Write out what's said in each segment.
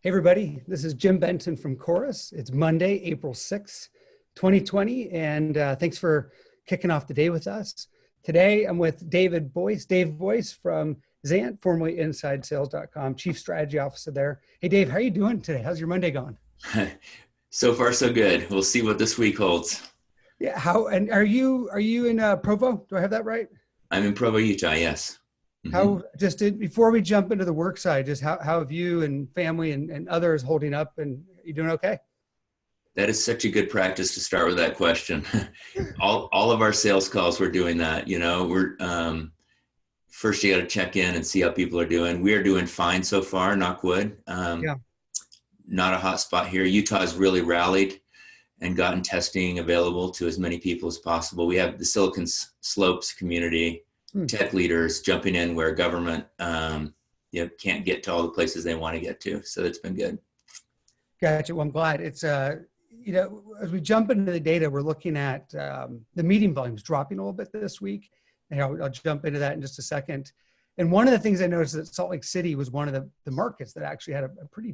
Hey everybody, this is Jim Benton from Chorus. It's Monday, April 6th, 2020, and thanks for kicking off the day with us. Today I'm with Dave Boyce from Xant, formerly InsideSales.com, Chief Strategy Officer there. Hey Dave, how are you doing today? How's your Monday going? So far, so good. We'll see what this week holds. Yeah, and are you in Provo? Do I have that right? I'm in Provo, Utah, yes. Before we jump into the work side, just how have you and family and others holding up, and you doing okay? That is such a good practice to start with that question. all of our sales calls, we're doing that. You know, first you got to check in and see how people are doing. We are doing fine so far, knock wood. Yeah. Not a hot spot here. Utah has really rallied and gotten testing available to as many people as possible. We have the Silicon Slopes community, tech leaders jumping in where government can't get to all the places they want to get to. So it's been good. Gotcha. Well, I'm glad. It's, as we jump into the data, we're looking at the meeting volumes dropping a little bit this week. And I'll jump into that in just a second. And one of the things I noticed is that Salt Lake City was one of the markets that actually had a pretty,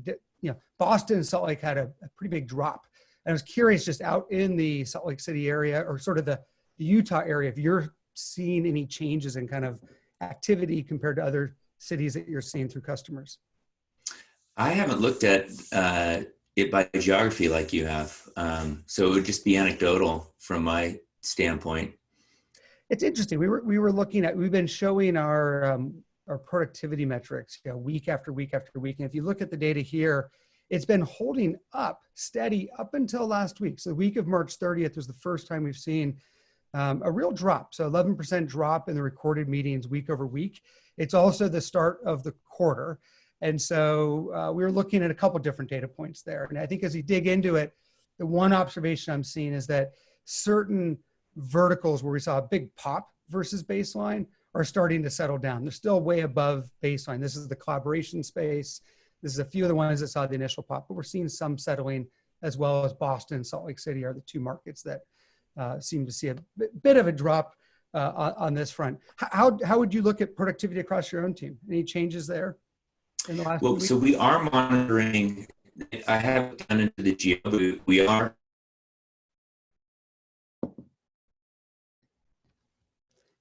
Boston and Salt Lake had a pretty big drop. And I was curious, just out in the Salt Lake City area or sort of the Utah area, if you're seeing any changes in kind of activity compared to other cities that you're seeing through customers. I haven't looked at it by geography like you have. So it would just be anecdotal from my standpoint. It's interesting. We've been showing our productivity metrics, week after week after week. And if you look at the data here, it's been holding up steady up until last week. So the week of March 30th was the first time we've seen a real drop. So 11% drop in the recorded meetings week over week. It's also the start of the quarter. And so we were looking at a couple different data points there. And I think as you dig into it, the one observation I'm seeing is that certain verticals where we saw a big pop versus baseline are starting to settle down. They're still way above baseline. This is the collaboration space. This is a few of the ones that saw the initial pop, but we're seeing some settling, as well as Boston and Salt Lake City are the two markets that seem to see a bit of a drop on this front. How would you look at productivity across your own team? Any changes there in the last few weeks? So we are monitoring. I haven't gone into the geo, but we are.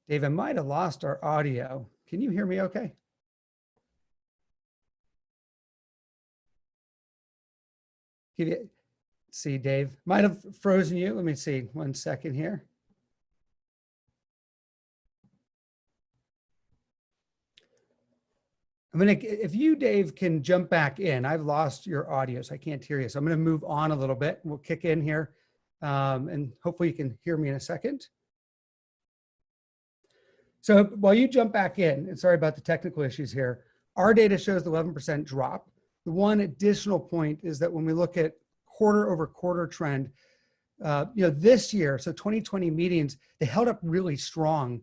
Dave, I might have lost our audio. Can you hear me okay? See, Dave, might have frozen you. Let me see 1 second here. If you, Dave, can jump back in, I've lost your audio, so I can't hear you. So I'm gonna move on a little bit. We'll kick in here and hopefully you can hear me in a second. So while you jump back in, and sorry about the technical issues here, our data shows the 11% drop. The one additional point is that when we look at quarter over quarter trend, this year, so 2020 meetings, they held up really strong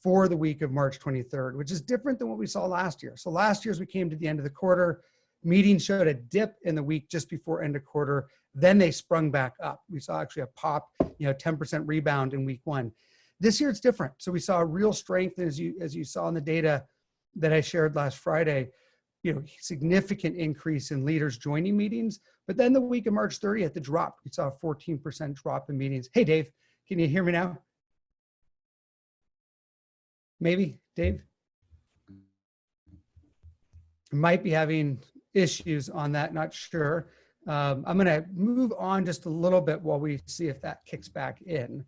for the week of March 23rd, which is different than what we saw last year. So last year, as we came to the end of the quarter, meetings showed a dip in the week just before end of quarter. Then they sprung back up. We saw actually a pop, 10% rebound in week one. This year it's different. So we saw a real strength, as you saw in the data that I shared last Friday, significant increase in leaders joining meetings. But then the week of March 30th, it dropped. We saw a 14% drop in meetings. Hey, Dave, can you hear me now? Maybe, Dave? Might be having issues on that, not sure. I'm gonna move on just a little bit while we see if that kicks back in.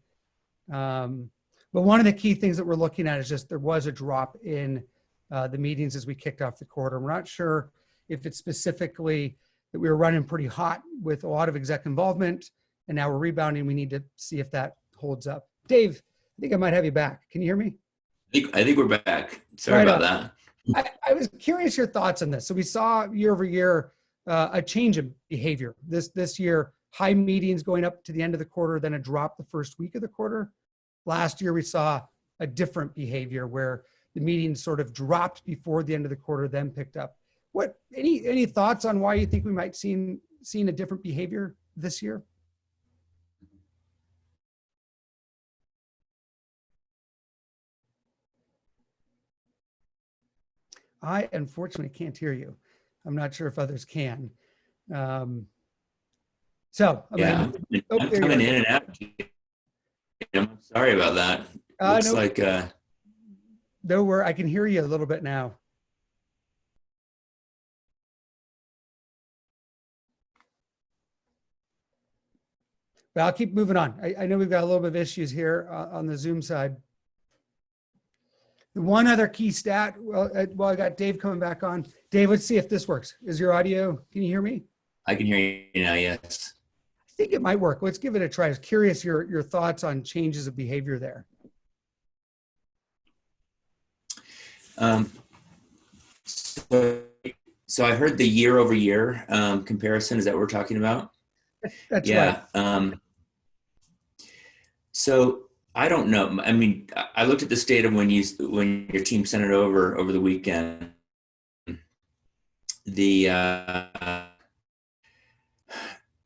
But one of the key things that we're looking at is just there was a drop in the meetings as we kicked off the quarter. We're not sure if it's specifically that we were running pretty hot with a lot of exec involvement and now we're rebounding. We need to see if that holds up. Dave, I think I might have you back. Can you hear me? I think we're back. Sorry about that. I was curious your thoughts on this. So we saw year over year a change in behavior. This year, high meetings going up to the end of the quarter, then a drop the first week of the quarter. Last year, we saw a different behavior where the meetings sort of dropped before the end of the quarter, then picked up. Any thoughts on why you think we might seen a different behavior this year? I unfortunately can't hear you. I'm not sure if others can. So Yeah, I'm coming in and out. I'm sorry about that. Looks no, like no, I can hear you a little bit now. But I'll keep moving on. I know we've got a little bit of issues here on the Zoom side. The one other key stat, well, I got Dave coming back on. Dave, let's see if this works. Is your audio, can you hear me? I can hear you now, yes. I think it might work. Let's give it a try. I was curious your thoughts on changes of behavior there. So I heard the year over year comparison. Is that what we're talking about? That's yeah. right. So I don't know. I mean, I looked at this data when your team sent it over the weekend.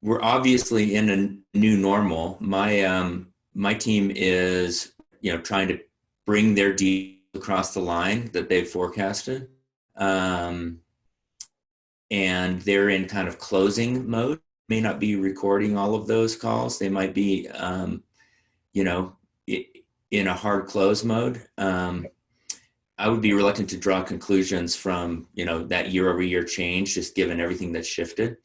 We're obviously in a new normal. My team is trying to bring their deal across the line that they've forecasted, and they're in kind of closing mode. May not be recording all of those calls. They might be in a hard close mode. I would be reluctant to draw conclusions from that year over year change, just given everything that's shifted.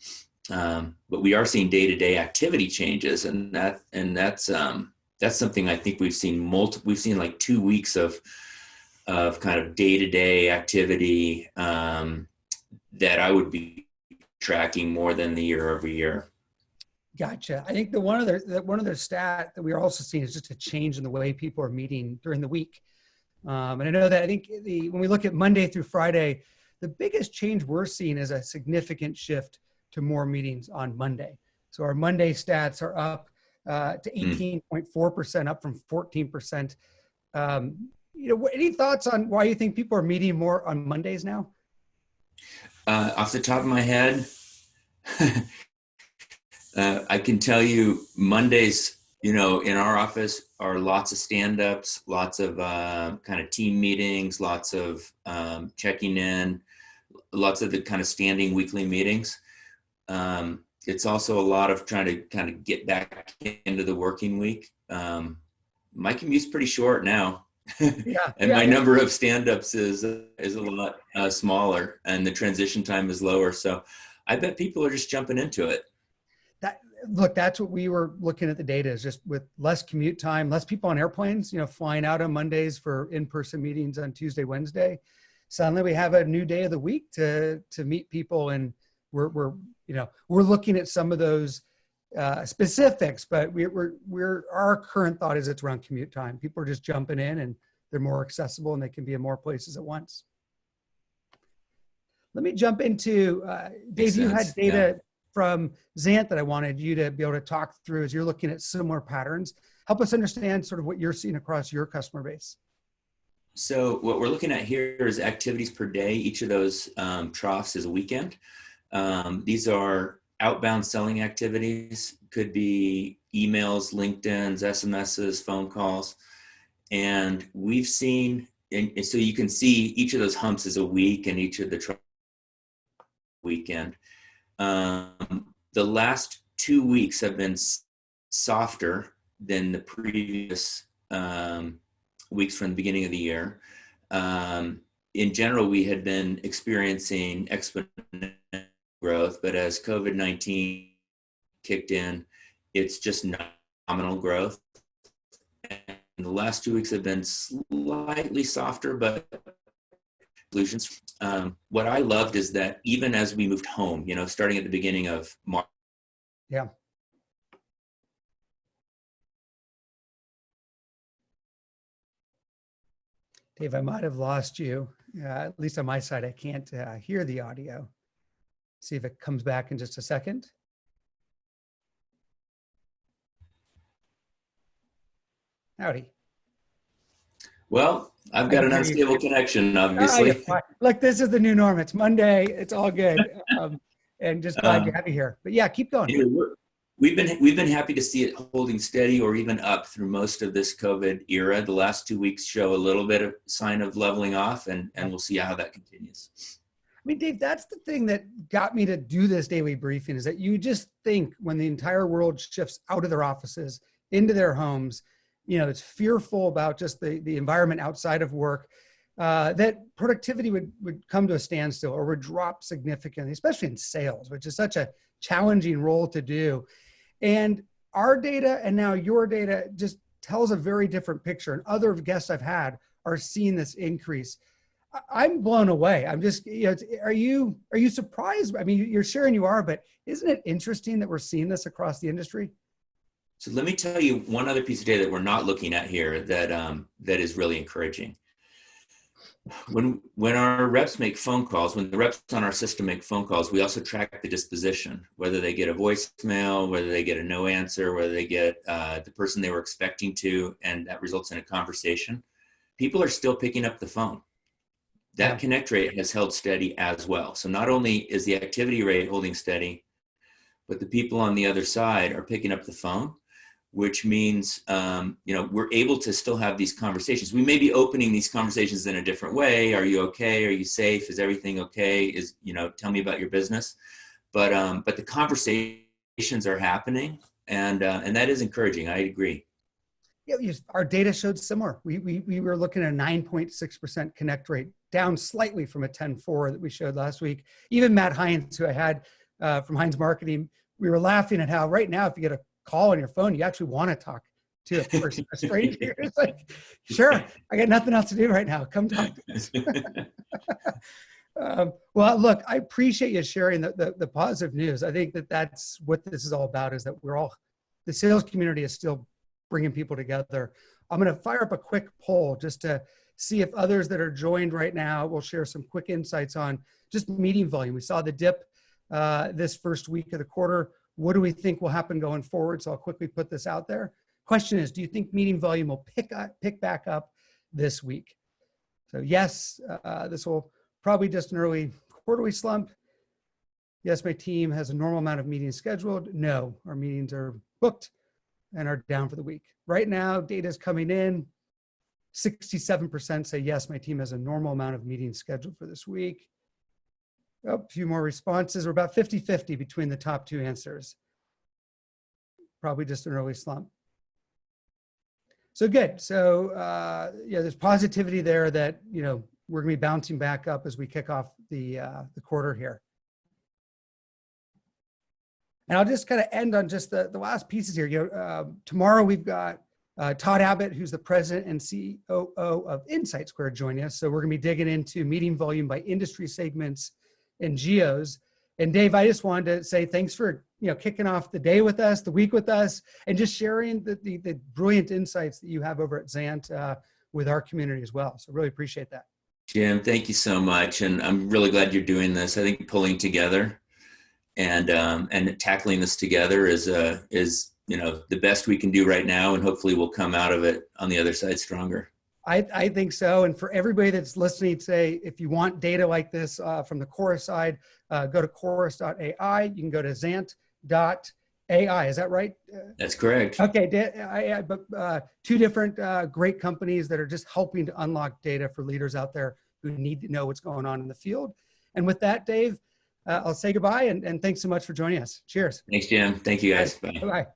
But we are seeing day-to-day activity changes, and that's something I think we've seen we've seen like 2 weeks of kind of day-to-day activity that I would be tracking more than the year over year. Gotcha. I think the one other stat that we are also seeing is just a change in the way people are meeting during the week. And I know that I think when we look at Monday through Friday, the biggest change we're seeing is a significant shift to more meetings on Monday. So our Monday stats are up to 18.4%, up from 14%. Any thoughts on why you think people are meeting more on Mondays now? Off the top of my head, I can tell you Mondays, in our office are lots of stand-ups, lots of kind of team meetings, lots of checking in, lots of the kind of standing weekly meetings. It's also a lot of trying to kind of get back into the working week. My commute's pretty short now. My number of stand-ups is a lot smaller, and the transition time is lower. So I bet people are just jumping into it. Look, that's what we were looking at the data is just with less commute time, less people on airplanes, flying out on Mondays for in-person meetings on Tuesday, Wednesday. Suddenly we have a new day of the week to meet people, and we're looking at some of those specifics, but our current thought is it's around commute time. People are just jumping in, and they're more accessible, and they can be in more places at once. Let me jump into Dave. You had data from Xant that I wanted you to be able to talk through as you're looking at similar patterns. Help us understand sort of what you're seeing across your customer base. So what we're looking at here is activities per day. Each of those troughs is a weekend. These are outbound selling activities, could be emails, LinkedIn's, SMS's, phone calls. And we've seen, and so you can see each of those humps is a week and each of the troughs weekend. The last 2 weeks have been softer than the previous weeks from the beginning of the year. In general, we had been experiencing exponential growth, but as COVID-19 kicked in, it's just nominal growth. And the last 2 weeks have been slightly softer, but solutions. What I loved is that even as we moved home, starting at the beginning of March. Yeah. Dave, I might have lost you. At least on my side, I can't hear the audio. See if it comes back in just a second. Howdy. Well, I've got an unstable connection, obviously. Look, this is the new norm. It's Monday. It's all good. And just glad to have you here. But yeah, keep going. We've been happy to see it holding steady or even up through most of this COVID era. The last 2 weeks show a little bit of sign of leveling off, and we'll see how that continues. I mean, Dave, that's the thing that got me to do this daily briefing, is that you just think when the entire world shifts out of their offices into their homes, it's fearful about just the environment outside of work, that productivity would come to a standstill or would drop significantly, especially in sales, which is such a challenging role to do. And our data and now your data just tells a very different picture. And other guests I've had are seeing this increase. I'm blown away. I'm just, are you surprised? I mean, you're sharing you are, but isn't it interesting that we're seeing this across the industry? So let me tell you one other piece of data that we're not looking at here that is really encouraging. When our reps make phone calls, when the reps on our system make phone calls, we also track the disposition, whether they get a voicemail, whether they get a no answer, whether they get the person they were expecting to, and that results in a conversation. People are still picking up the phone. That connect rate has held steady as well. So not only is the activity rate holding steady, but the people on the other side are picking up the phone, which means, we're able to still have these conversations. We may be opening these conversations in a different way. Are you okay? Are you safe? Is everything okay? Tell me about your business. But the conversations are happening, and that is encouraging. I agree. Yeah, our data showed similar. We were looking at a 9.6% connect rate, down slightly from a 10.4 that we showed last week. Even Matt Hines, who I had from Hines Marketing, we were laughing at how right now, if you get a call on your phone, you actually want to talk to a person, a stranger. It's like, sure, I got nothing else to do right now. Come talk to us. Well, look, I appreciate you sharing the positive news. I think that's what this is all about, is that the sales community is still bringing people together. I'm going to fire up a quick poll just to see if others that are joined right now will share some quick insights on just meeting volume. We saw the dip this first week of the quarter. What do we think will happen going forward? So I'll quickly put this out there. Question is, do you think meeting volume will pick back up this week? So yes, this will probably just an early quarterly slump. Yes, my team has a normal amount of meetings scheduled. No, our meetings are booked and are down for the week. Right now, data is coming in. 67% say, yes, my team has a normal amount of meetings scheduled for this week. Oh, a few more responses. We're about 50-50 between the top two answers. Probably just an early slump. So good. So there's positivity there that, we're gonna be bouncing back up as we kick off the quarter here. And I'll just kind of end on just the last pieces here. Tomorrow we've got Todd Abbott, who's the president and COO of Insight Square, joining us. So we're gonna be digging into meeting volume by industry segments and geos. And Dave, I just wanted to say thanks for kicking off the day with us, the week with us, and just sharing the brilliant insights that you have over at Xant with our community as well. So really appreciate that. Jim, thank you so much. And I'm really glad you're doing this. I think pulling together and tackling this together is the best we can do right now. And hopefully we'll come out of it on the other side stronger. I think so. And for everybody that's listening today, if you want data like this from the Chorus side, go to Chorus.ai. You can go to Xant.ai. Is that right? That's correct. Okay. But two different great companies that are just helping to unlock data for leaders out there who need to know what's going on in the field. And with that, Dave, I'll say goodbye and thanks so much for joining us. Cheers. Thanks, Jim. Thank you, guys. Bye. Bye-bye.